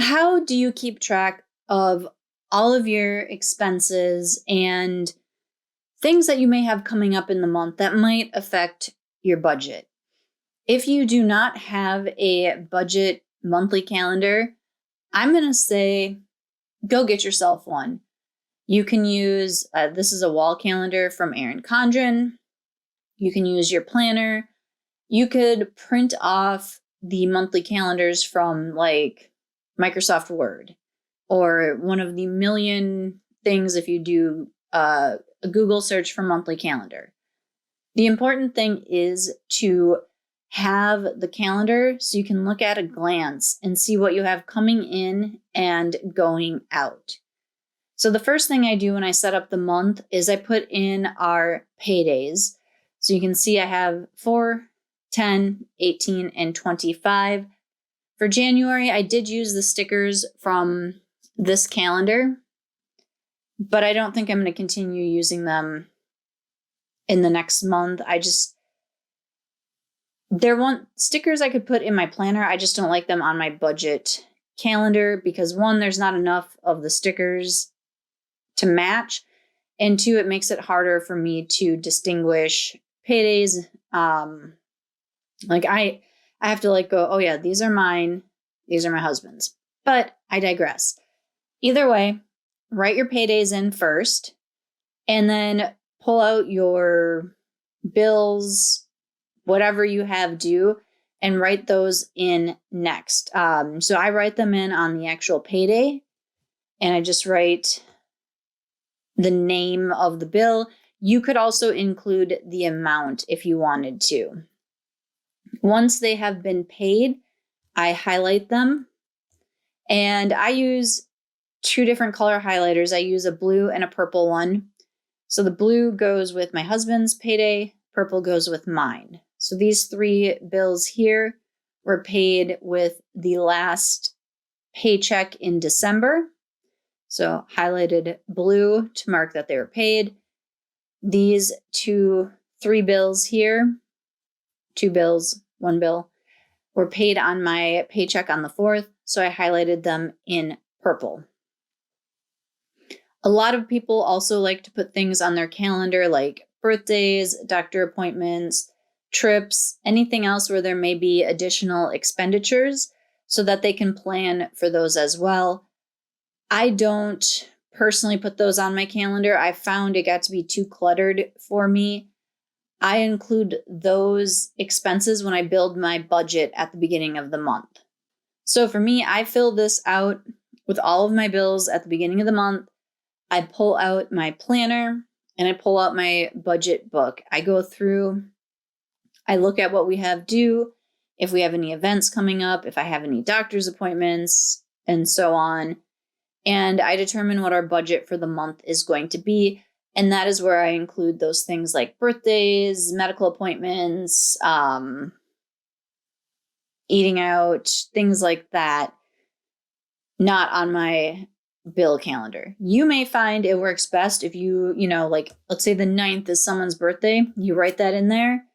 How do you keep track of all of your expenses and things that you may have coming up in the month that might affect your budget? If you do not have a budget monthly calendar, I'm going to say go get yourself one. You can use, this is a wall calendar from Erin Condren. You can use your planner. You could print off the monthly calendars from like Microsoft Word or one of the million things if you do a Google search for monthly calendar. The important thing is to have the calendar so you can look at a glance and see what you have coming in and going out. So the first thing I do when I set up the month is I put in our paydays. So you can see I have 4, 10, 18, and 25. For January, I did use the stickers from this calendar, but I don't think I'm going to continue using them in the next month. They're stickers I could put in my planner. I just don't like them on my budget calendar because one, there's not enough of the stickers to match. And two, it makes it harder for me to distinguish paydays. Like I have to go, oh yeah, these are mine. These are my husband's. But I digress. Either way, write your paydays in first and then pull out your bills, whatever you have due, and write those in next. So I write them in on the actual payday and I just write the name of the bill. You could also include the amount if you wanted to. Once they have been paid, I highlight them. And I use 2 different color highlighters. I use a blue and a purple one. So the blue goes with my husband's payday, purple goes with mine. So these 3 bills here were paid with the last paycheck in December. So highlighted blue to mark that they were paid. These 3 bills here, 2 bills, 1 bill, were paid on my paycheck on the 4th. So I highlighted them in purple. A lot of people also like to put things on their calendar like birthdays, doctor appointments, trips, anything else where there may be additional expenditures so that they can plan for those as well. I don't personally put those on my calendar. I found it got to be too cluttered for me. I include those expenses when I build my budget at the beginning of the month. So for me, I fill this out with all of my bills at the beginning of the month. I pull out my planner and I pull out my budget book. I go through, I look at what we have due, if we have any events coming up, if I have any doctor's appointments, and so on. And I determine what our budget for the month is going to be. And that is where I include those things like birthdays, medical appointments, eating out, things like that, not on my bill calendar. You may find it works best if you let's say the 9th is someone's birthday, you write that in there.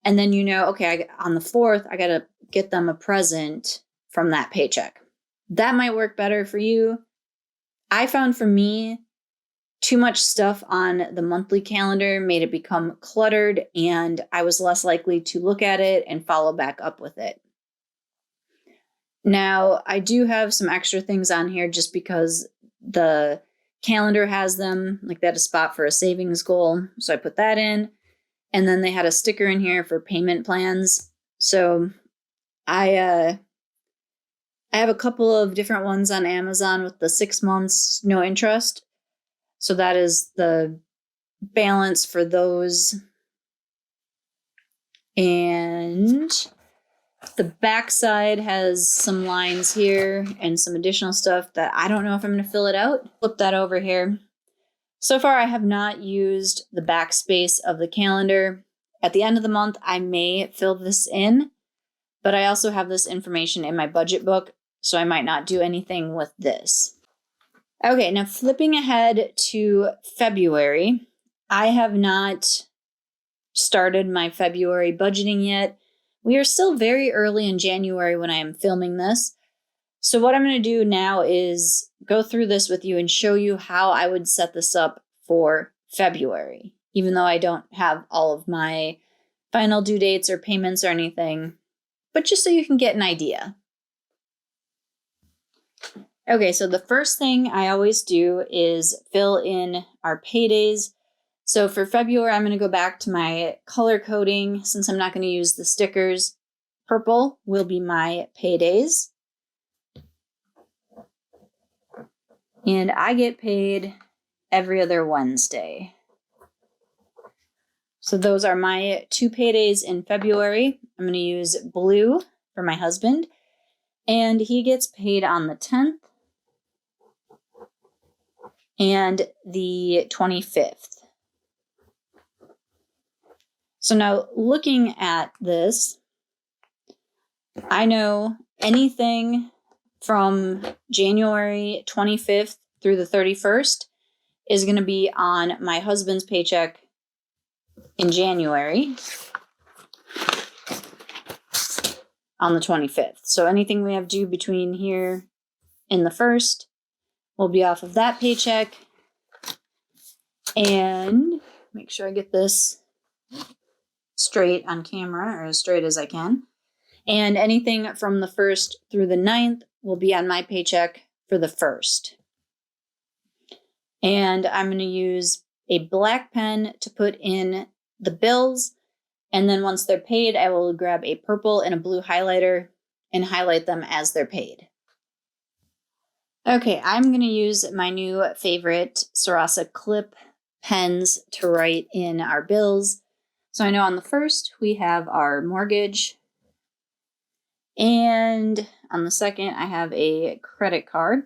And then okay, on the 4th, I got to get them a present from that paycheck. That might work better for you. I found for me, too much stuff on the monthly calendar made it become cluttered, and I was less likely to look at it and follow back up with it. Now, I do have some extra things on here just because the calendar has them, like that a spot for a savings goal. So I put that in. And then they had a sticker in here for payment plans. So I have a couple of different ones on Amazon with the 6 months, no interest. So that is the balance for those. And the backside has some lines here and some additional stuff that I don't know if I'm going to fill it out. Flip that over here. So far, I have not used the backspace of the calendar. At the end of the month, I may fill this in, but I also have this information in my budget book, so I might not do anything with this. Okay, now flipping ahead to February, I have not started my February budgeting yet. We are still very early in January when I am filming this. So what I'm going to do now is go through this with you and show you how I would set this up for February, even though I don't have all of my final due dates or payments or anything, but just so you can get an idea. Okay, so the first thing I always do is fill in our paydays. So for February, I'm going to go back to my color coding since I'm not going to use the stickers. Purple will be my paydays. And I get paid every other Wednesday. So those are my 2 paydays in February. I'm going to use blue for my husband. And he gets paid on the 10th and the 25th. So now looking at this, I know anything from January 25th through the 31st is going to be on my husband's paycheck in January on the 25th. So anything we have due between here and the 1st will be off of that paycheck. And make sure I get this straight on camera, or as straight as I can. And anything from the 1st through the 9th will be on my paycheck for the 1st. And I'm going to use a black pen to put in the bills. And then once they're paid, I will grab a purple and a blue highlighter and highlight them as they're paid. Okay, I'm going to use my new favorite Sarasa Clip pens to write in our bills. So I know on the 1st, we have our mortgage. And on the 2nd, I have a credit card.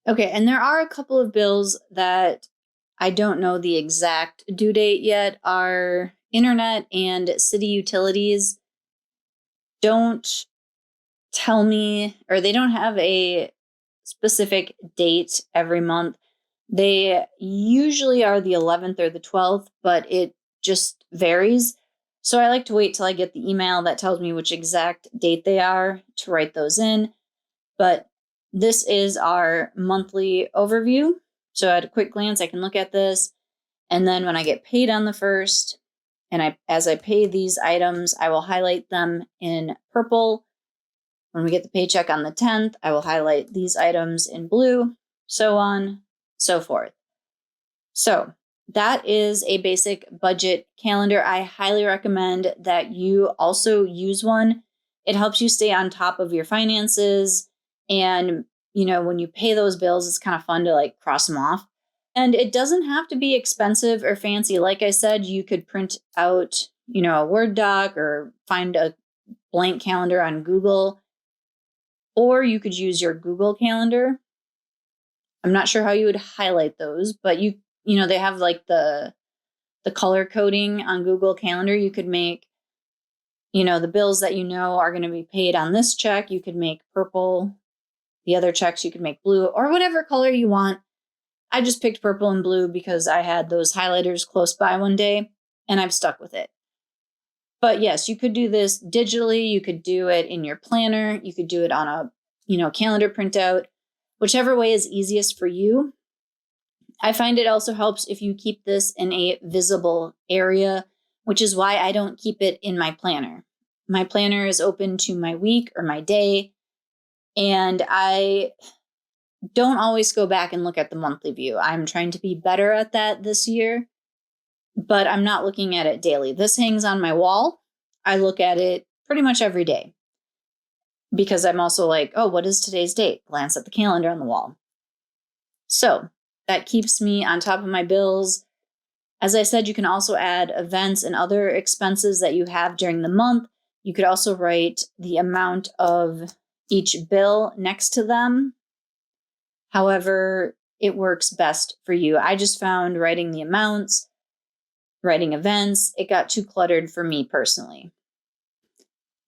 Okay, and there are a couple of bills that I don't know the exact due date yet. Our internet and city utilities don't tell me, or they don't have a specific date every month. They usually are the 11th or the 12th, but it just varies. So I like to wait till I get the email that tells me which exact date they are to write those in. But this is our monthly overview. So at a quick glance, I can look at this. And then when I get paid on the 1st, and as I pay these items, I will highlight them in purple. When we get the paycheck on the 10th, I will highlight these items in blue, so on, so forth. So that is a basic budget calendar. I highly recommend that you also use one. It helps you stay on top of your finances. And, when you pay those bills, it's kind of fun to cross them off. And it doesn't have to be expensive or fancy. Like I said, you could print out, a Word doc or find a blank calendar on Google, or you could use your Google Calendar. I'm not sure how you would highlight those, but they have the color coding on Google Calendar. You could make, the bills that are going to be paid on this check, you could make purple. The other checks you could make blue, or whatever color you want. I just picked purple and blue because I had those highlighters close by one day and I've stuck with it. But yes, you could do this digitally. You could do it in your planner. You could do it on a, calendar printout, whichever way is easiest for you. I find it also helps if you keep this in a visible area, which is why I don't keep it in my planner. My planner is open to my week or my day. And I don't always go back and look at the monthly view. I'm trying to be better at that this year, but I'm not looking at it daily. This hangs on my wall. I look at it pretty much every day because I'm also what is today's date? Glance at the calendar on the wall. So that keeps me on top of my bills. As I said, you can also add events and other expenses that you have during the month You could also write the amount of each bill next to them. However, it works best for you. I just found writing the amounts, writing events, it got too cluttered for me personally.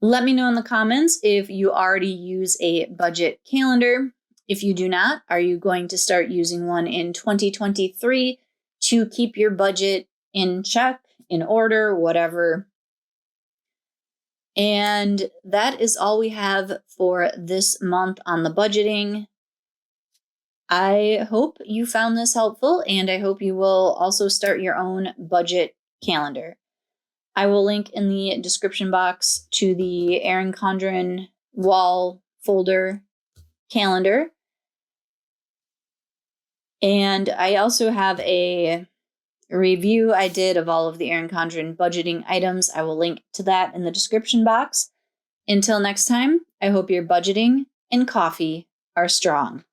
Let me know in the comments if you already use a budget calendar. If you do not, are you going to start using one in 2023 to keep your budget in check, in order, whatever? And that is all we have for this month on the budgeting. I hope you found this helpful, and I hope you will also start your own budget calendar. I will link in the description box to the Erin Condren wall folder calendar. And I also have a review I did of all of the Erin Condren budgeting items. I will link to that in the description box. Until next time, I hope your budgeting and coffee are strong.